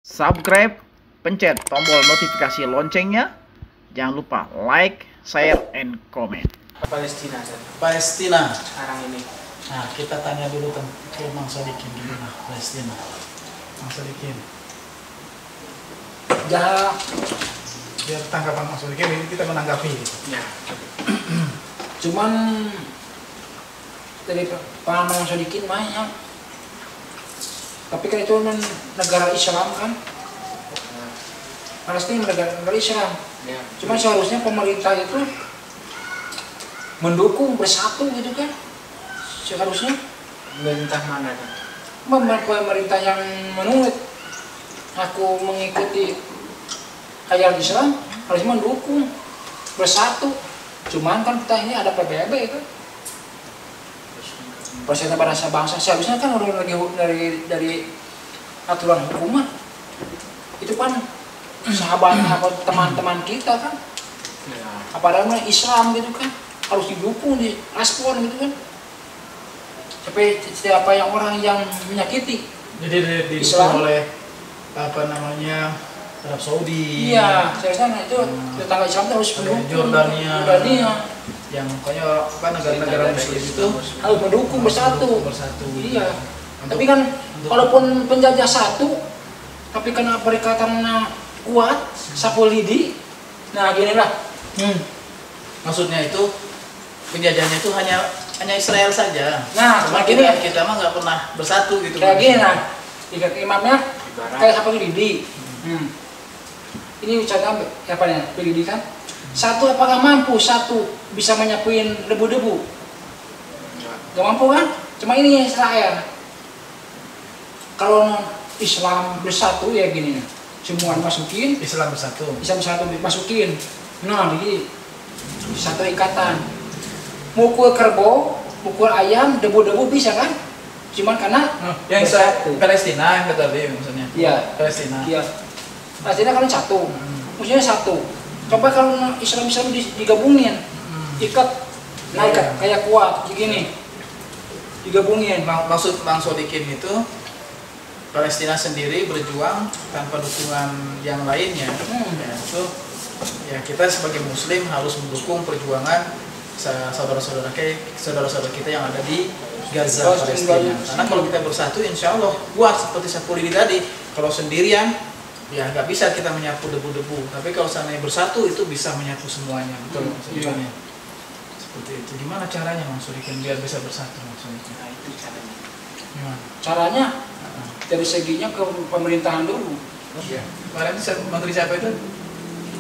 Subscribe, pencet tombol notifikasi loncengnya. Jangan lupa like, share, and comment. Palestina. Palestina. Sekarang ini. Nah, kita tanya dulu ke Mang Sodikin gimana Palestina. Mang Sodikin. Ya, Biar tanggapan Mang Sodikin ini kita menanggapi. ya. Cuman dari pengalaman sedikit banyak. Tapi kan itu negara Islam kan. Palestina negara Islam. Ya. Cuman seharusnya pemerintah itu mendukung bersatu gitu kan. Seharusnya Pemerintah mana kan? pemerintah yang menurut aku mengikuti ajaran Islam harus mendukung bersatu. Cuman kan kita ini ada PBB itu Persatuan Bangsa seharusnya kan udah dari aturan hukuman itu kan sahabat teman-teman kita kan apa namanya Islam gitu kan harus didukung di respon gitu kan tapi siapa yang orang yang menyakiti Jadi didukung Islam oleh apa namanya Arab Saudi. iya seharusnya itu tetangga Islam itu harus mendukung Jordania. Yang pokoknya apa negara-negara Muslim itu harus mendukung bersatu. Iya. Untuk, Tapi kan walaupun penjajah satu, tapi karena perikatannya kuat, sapu lidi, nah gini lah. maksudnya itu penjajahnya itu hanya Israel saja. Nah, cuma gini. kita mah nggak pernah bersatu gitu. Kayak gini nah, ikat imamnya kayak sapu lidi. Ini contoh apa ya? Lidi kan? Satu apakah mampu satu bisa menyapuin debu-debu? Gak mampu kan? Cuma ini Israel. Kalau Islam bersatu ya gini, semua masukin. Islam bersatu Masukin. Nah, di satu ikatan. Mukul kerbau, mukul ayam, debu-debu bisa kan? Cuman karena yang bersatu. Palestina yang tadi maksudnya. Iya. Palestina. Iya. Palestina kan satu. Maksudnya satu. Coba kalau Islam digabungin, ikat, nah ikat kayak kuat, begini, digabungin. Maksud Bang Sodikin itu Palestina sendiri berjuang tanpa dukungan yang lainnya. Ya, itu ya kita sebagai Muslim harus mendukung perjuangan saudara-saudara kita yang ada di Gaza, Palestina. Karena kalau kita bersatu, insya Allah kuat seperti Sapulidi tadi. Kalau sendirian ya nggak bisa kita menyapu debu-debu, tapi kalau seandainya bersatu itu bisa menyapu semuanya. Betul maksudnya. Seperti itu. Gimana caranya Mas Sodikin biar bisa bersatu maksudnya? Nah, itu caranya. Gimana? Caranya dari seginya ke pemerintahan dulu. Iya. Kemarin menteri siapa itu?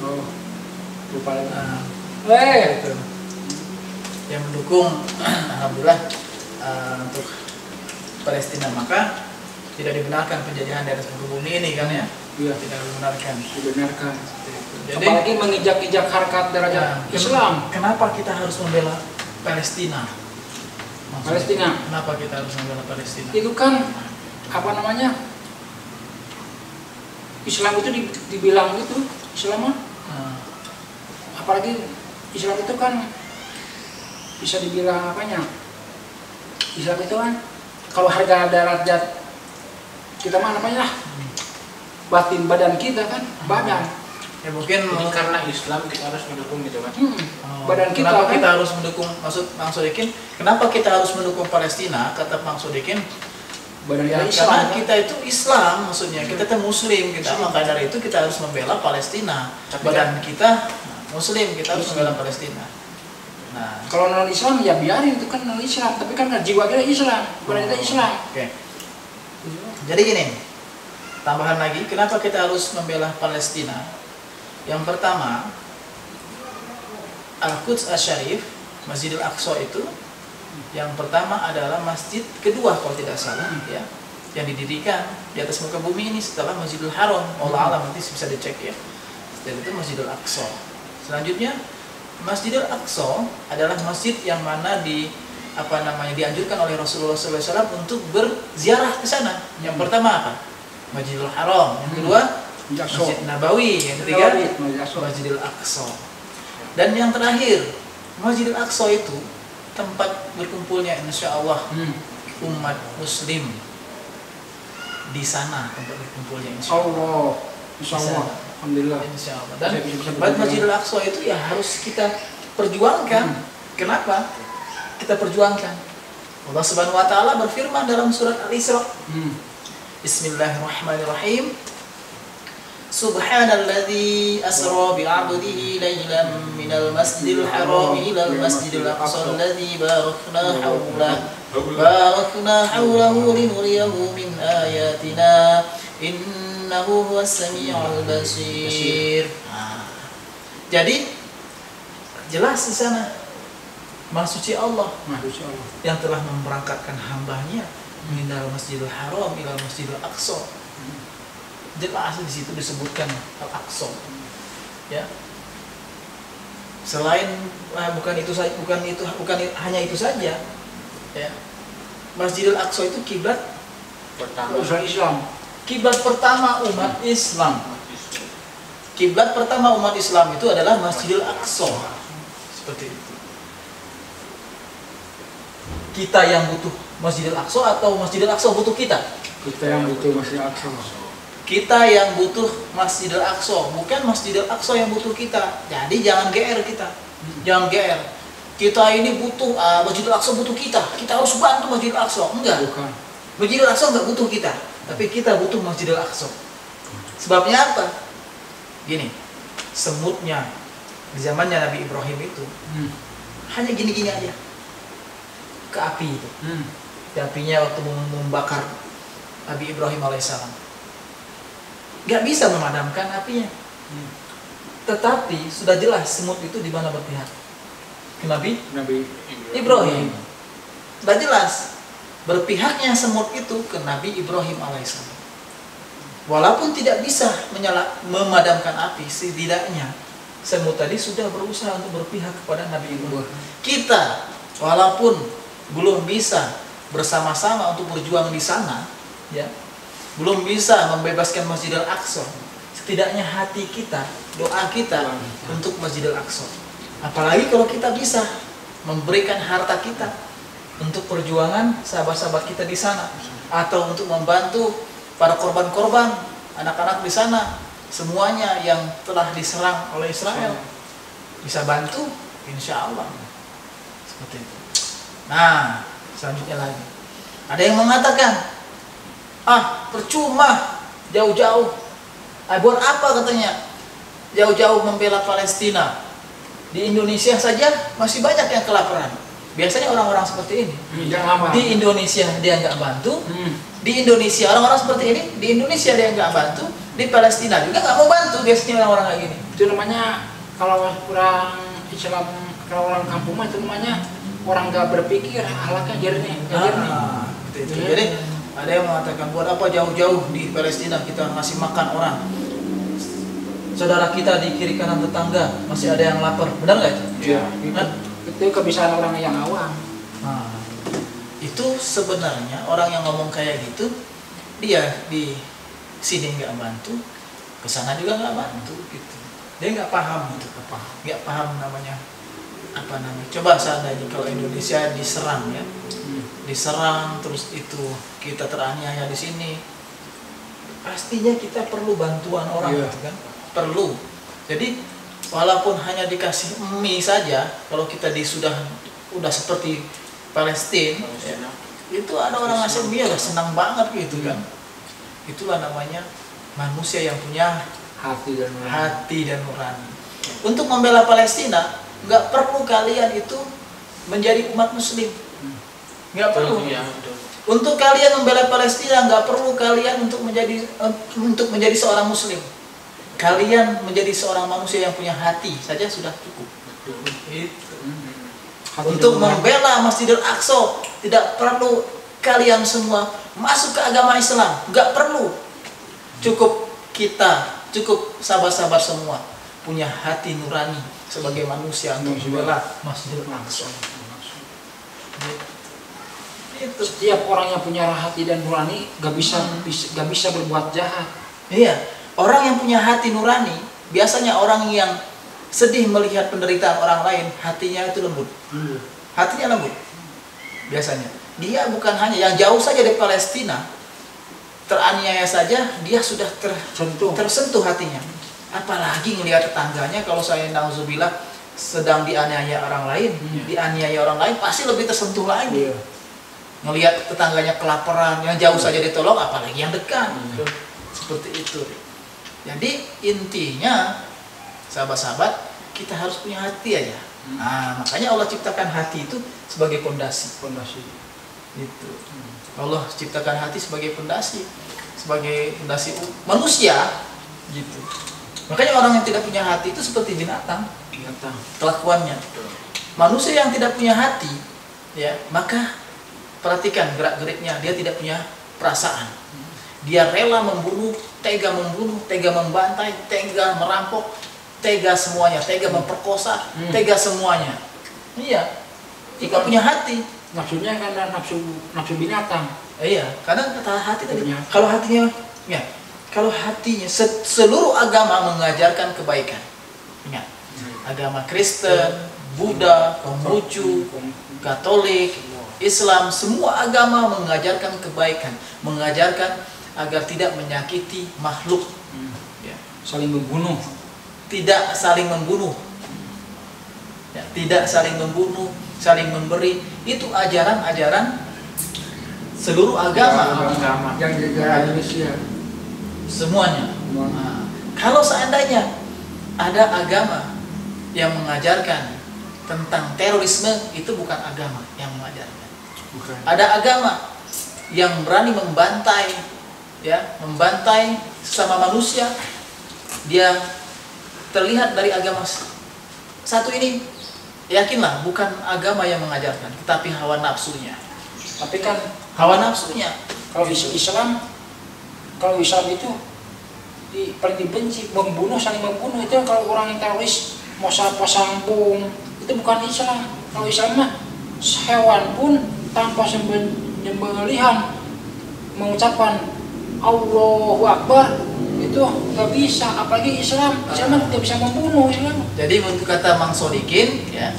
Oh, lupa lagi. Itu yang mendukung alhamdulillah untuk Palestina, maka tidak dibenarkan penjajahan di atas muka bumi ini kan ya? Iya, tidak dibenarkan. dibenarkan. Jadi, apalagi menginjak-injak harkat derajat Islam. Kenapa kita harus membela Palestina? Maksudnya, Palestina. Kenapa kita harus membela Palestina? Itu kan apa namanya? Islam itu dibilang gitu, Islam mah. Apalagi Islam itu kan bisa dibilang apanya? Islam itu kan kalau harga derajat kita mah namanya batin badan kita kan badan Ya mungkin Jadi karena Islam kita harus mendukung gitu kan. badan kita kenapa kan kita harus mendukung, maksud Bang Sodikin, kenapa kita harus mendukung Palestina? Kata Bang Sodikin, badan ya, kita Islam karena kan? kita itu Islam, maksudnya kita itu Muslim, maka dari itu kita harus membela Palestina. Badan kita Muslim, kita harus membela Palestina. Nah, Kalau non Islam ya biarin itu kan non Islam, tapi kan jiwa kita Islam, badan kita Islam. Oke. Jadi gini, tambahan lagi, kenapa kita harus membela Palestina? Yang pertama, Al-Quds Asy-Syarif, Masjidil Aqsa itu, yang pertama adalah masjid kedua kalau tidak salah, ya, yang didirikan di atas muka bumi ini setelah Masjidil Haram. Allah alam, nanti bisa dicek ya. Setelah itu Masjidil Aqsa. Selanjutnya, Masjidil Aqsa adalah masjid yang mana dianjurkan oleh Rasulullah SAW untuk berziarah ke sana. Yang pertama apa? Masjidil Haram. Yang kedua Masjid Nabawi. Yang ketiga Masjidil Aqsa. Dan yang terakhir Masjidil Aqsa itu tempat berkumpulnya insya Allah umat Muslim di sana tempat berkumpulnya insya Allah. Allah, insya Allah, alhamdulillah. Insya Allah. Dan Bisa Masjidil Aqsa itu ya harus kita perjuangkan. Kenapa? Kita perjuangkan. Allah Subhanahu wa taala berfirman dalam surat Al-Isra. Bismillahirrahmanirrahim. Subhanalladzi asra bi'abdihi laylan minal masjidil haram ilal masjidil aqsa alladzi barakna hawlahu linuriyahu min ayatina innahu huwas sami'ul basir. Jadi jelas di sana Maha Suci Allah yang telah memberangkatkan hambanya minal masjidil haram ilal masjidil aqsa. Jelas di situ disebutkan Al-Aqsa, ya. Selain bukan hanya itu saja, ya. Masjidil Aqsa itu kiblat Pertama Islam. Kiblat pertama umat Islam. Kiblat pertama umat Islam itu adalah Masjidil Aqsa. Seperti itu. Kita yang butuh Masjidil Aqsa atau Masjidil Aqsa butuh kita? Kita yang butuh Masjidil Aqsa. Kita yang butuh Masjidil Aqsa, bukan Masjidil Aqsa yang butuh kita. Jadi jangan GR kita. Jangan GR. Kita ini butuh Masjidil Aqsa butuh kita. Kita harus bantu Masjidil Aqsa. Enggak. Bukan. Masjidil Aqsa enggak butuh kita, tapi kita butuh Masjidil Aqsa. Sebabnya apa? Gini. Semutnya di zamannya Nabi Ibrahim itu hanya gini-gini aja. Ke api itu. Ke apinya waktu membakar Nabi Ibrahim alaihissalam. Gak bisa memadamkan apinya. Tetapi sudah jelas semut itu di mana berpihak? Ke Nabi Ibrahim. Sudah jelas berpihaknya semut itu ke Nabi Ibrahim alaihissalam. Walaupun tidak bisa memadamkan api, setidaknya semut tadi sudah berusaha untuk berpihak kepada Nabi Ibrahim. Kita walaupun belum bisa bersama-sama untuk berjuang di sana, ya, belum bisa membebaskan Masjidil Aqsa, setidaknya hati kita, doa kita untuk Masjidil Aqsa. Apalagi kalau kita bisa memberikan harta kita untuk perjuangan sahabat-sahabat kita di sana, atau untuk membantu para korban-korban, anak-anak di sana, semuanya yang telah diserang oleh Israel, bisa bantu, insya Allah. Seperti itu. Nah, selanjutnya lagi, ada yang mengatakan, percuma jauh-jauh. Buat apa katanya jauh-jauh membela Palestina? Di Indonesia saja masih banyak yang kelaparan. Biasanya orang-orang seperti ini. Di Indonesia dia nggak bantu. Di Indonesia orang-orang seperti ini. Di Indonesia dia nggak bantu. Di Palestina juga nggak mau bantu. Biasanya orang-orang kayak gini. Itu namanya kalau orang Islam, kalau orang kampung itu namanya orang nggak berpikir, akhlaknya jernih. Jadi ada yang mengatakan, buat apa jauh-jauh di Palestina kita ngasih makan orang? Saudara kita di kiri kanan tetangga masih ada yang lapar, benar nggak itu? Iya. Itu kebiasaan orang yang awam. Nah, itu sebenarnya orang yang ngomong kayak gitu, dia di sini nggak bantu, ke sana juga nggak bantu, gitu. Dia nggak paham gitu, nggak paham namanya apa namanya. Coba seandainya kalau Indonesia diserang, ya, diserang terus itu kita teraniaya di sini, pastinya kita perlu bantuan orang, gitu kan? Perlu. Jadi walaupun hanya dikasih mie saja, kalau kita udah seperti Palestina, ya, itu ada orang ngasih mie udah senang banget gitu kan. Itulah namanya manusia yang punya hati dan nurani. Untuk membela Palestina, nggak perlu kalian itu menjadi umat Muslim. Nggak perlu. Untuk kalian membela Palestina, nggak perlu kalian untuk menjadi seorang Muslim. Kalian menjadi seorang manusia yang punya hati saja sudah cukup. Untuk membela Masjidil Aqsa, tidak perlu kalian semua masuk ke agama Islam, nggak perlu. Cukup kita, cukup sahabat-sahabat semua punya hati nurani sebagai manusia untuk membela Masjidil Aqsa. Itu. Setiap orang yang punya hati dan nurani gak bisa berbuat jahat. Iya. Orang yang punya hati nurani, biasanya orang yang sedih melihat penderitaan orang lain, hatinya itu lembut. Hatinya lembut. Biasanya. Dia bukan hanya yang jauh saja dari Palestina, teraniaya saja dia sudah Sentuh. tersentuh hatinya. Apalagi ngelihat tetangganya, kalau saya nauzubillah sedang dianiaya orang lain, dianiaya orang lain pasti lebih tersentuh lagi. Iya. Ngelihat tetangganya kelaparan, yang jauh saja ditolong, apalagi yang dekat. Seperti itu. Jadi intinya, sahabat-sahabat, kita harus punya hati aja. Nah, makanya Allah ciptakan hati itu sebagai pondasi. Fondasi. Itu. Allah ciptakan hati sebagai pondasi manusia. Gitu. Makanya orang yang tidak punya hati itu seperti binatang. Kelakuannya. Manusia yang tidak punya hati, ya, maka perhatikan gerak-geriknya, dia tidak punya perasaan. Dia rela membunuh, tega membantai, tega merampok, tega semuanya, tega memperkosa, tega semuanya. Iya. Jika punya hati. Nafsunya karena nafsu binatang. Iya, karena kata hati tadi. Punya. Kalau hatinya, ya, kalau hatinya seluruh agama mengajarkan kebaikan. Ingat, agama Kristen, Buddha, Konghucu, Katolik, Islam, semua agama mengajarkan kebaikan, mengajarkan agar tidak menyakiti makhluk, ya. Saling membunuh. Tidak saling membunuh, ya, tidak saling membunuh, saling memberi. Itu ajaran-ajaran seluruh agama. Yang jaga Indonesia. Semuanya. Nah, kalau seandainya ada agama yang mengajarkan tentang terorisme, itu bukan agama yang mengajarkan. Bukan. Ada agama yang berani membantai, ya, membantai sesama manusia. Dia terlihat dari agama satu ini, yakinlah bukan agama yang mengajarkan, tetapi hawa nafsunya. Tapi kan Hawa nafsunya. kalau Islam itu paling dibenci, membunuh, saling membunuh. Itu kalau orang yang teroris mau pasang bom, itu bukan Islam. Kalau Islam mah hewan pun tanpa sembelihan mengucapkan Allahu Akbar itu nggak bisa, apalagi Islam tidak bisa membunuh. Islam. Jadi untuk kata Mang Sodikin, ya,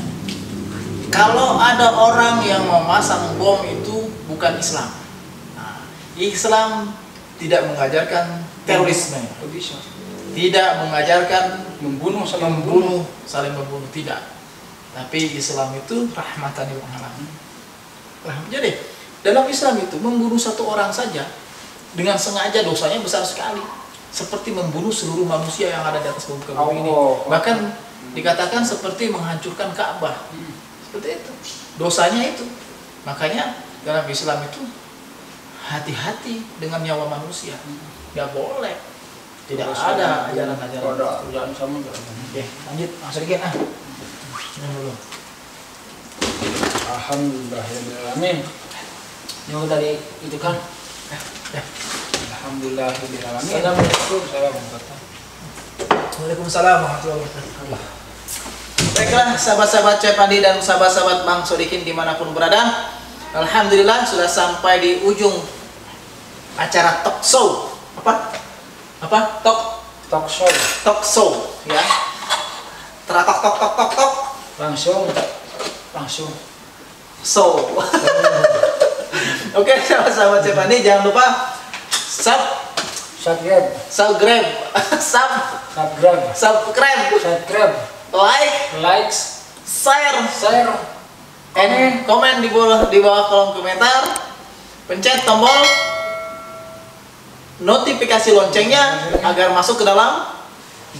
kalau ada orang yang memasang bom itu bukan Islam. Nah, Islam tidak mengajarkan terorisme, Nggak bisa. tidak mengajarkan Membunuh, saling membunuh. tidak. Tapi Islam itu rahmatan lil alamin. Jadi dalam Islam itu membunuh satu orang saja dengan sengaja dosanya besar sekali, seperti membunuh seluruh manusia yang ada di atas muka bumi ini. Bahkan dikatakan seperti menghancurkan Ka'bah. Seperti itu. Dosanya itu. Makanya dalam Islam itu hati-hati dengan nyawa manusia. Nggak boleh. Tidak ada ajaran-ajaran. Jangan sama. Oke, lanjut. Langsung dikit ah. Ini dulu. Alhamdulillahirrahmanirrahim. Yang tadi itu kan. Ya. Alhamdulillahirrahmanirrahim. Assalamualaikum. Waalaikumsalam warahmatullahi wabarakatuh. Baiklah sahabat-sahabat Cepandi dan sahabat-sahabat Mang Sodikin dimanapun berada, alhamdulillah sudah sampai di ujung acara talk show. Apa? Talk show, ya. Teratok tok. Langsung. So. Oke, sahabat-sahabat Cepandi jangan lupa subscribe, like, share, and komen di bawah kolom komentar. Pencet tombol notifikasi loncengnya agar masuk ke dalam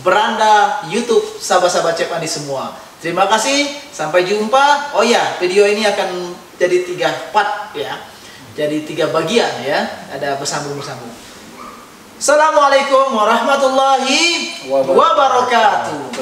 beranda YouTube sahabat-sahabat Cepandi semua. Terima kasih, sampai jumpa. Oh ya, video ini akan jadi 3 part ya. Jadi 3 bagian ya, ada bersambung. Assalamualaikum warahmatullahi wabarakatuh.